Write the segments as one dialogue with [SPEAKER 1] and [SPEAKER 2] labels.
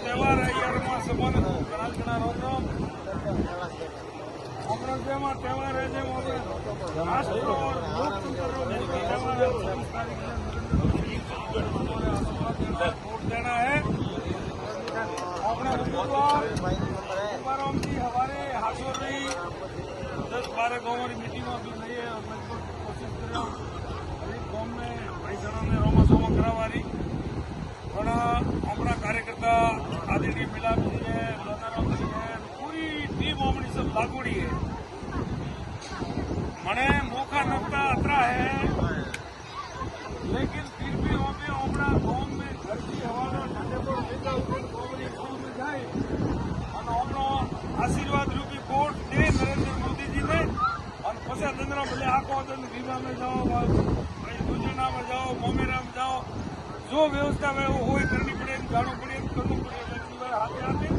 [SPEAKER 1] તહેવાર યારમાં સભાને ઘણા આપણા તહેવાર है जो राष्ट्र और लोकतंत्र वोट देना है अपना जी हमारे हाथों रही 10-12 गाँव की मीटिंग भी नहीं है कोशिश कर गाँव में भाईचारा ने रोमा सोमा करावा रही अपना कार्यकर्ता आदरणीय मिलाप जी है लताराम जी है पूरी टीम अपनी सब लागोड़ी है मने मौका नकता अतरा है लेकिन फिर भी हमें अपना गाँव में घर की हवा ठंडे लेकर गाँव में जाए और अपना आशीर्वाद रूपी वोट दे नरेंद्र मोदी जी ने और पचा दंदरा भले आखो दिन रीवा में जाओ गुजरना में जाओ मोमेरा में जाओ जो व्यवस्था है वो हो करनी पड़े जाना पड़े करना पड़े हाथे हाथे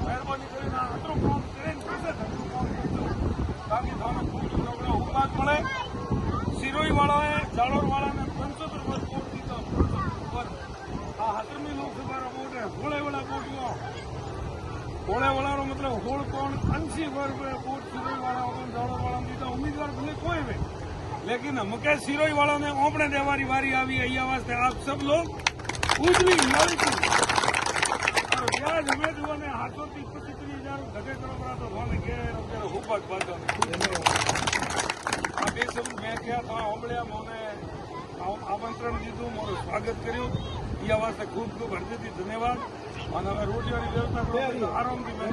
[SPEAKER 1] मेहरबानी कर अतरो काम करें कैसे धंधो काम करते ताकि थाना खूब उपास મળે સિરોઈ વાળાએ જાલોર વાળાને 75 વર્ષ વોટ દીધો આ 17મી લોકસભાના વોટ है હોળેવાળા વોટ હોળેવાળાનો मतलब હોળ કોણ 80 વર્ષ વોટ સિરોઈ વાળા જાલોર વાળા દીધા ઉम्मीदवार भले कोई भी लेकिन हमके सिरोई वालों ने ओपने देवारी वारी आई अहिया वास्ते आप सब लोग उजली मालती और ब्याज हमें जो ने हाथों की 25,000 धके करो बड़ा तो होने के हुपक बाजो आप एक सब मैं क्या था ओमड़िया मोने आमंत्रण दीधु मोर स्वागत कर्यु या वास्ते खूब खूब हृदयथी धन्यवाद और हमें रोटी वाली व्यवस्था करो आराम थी मैं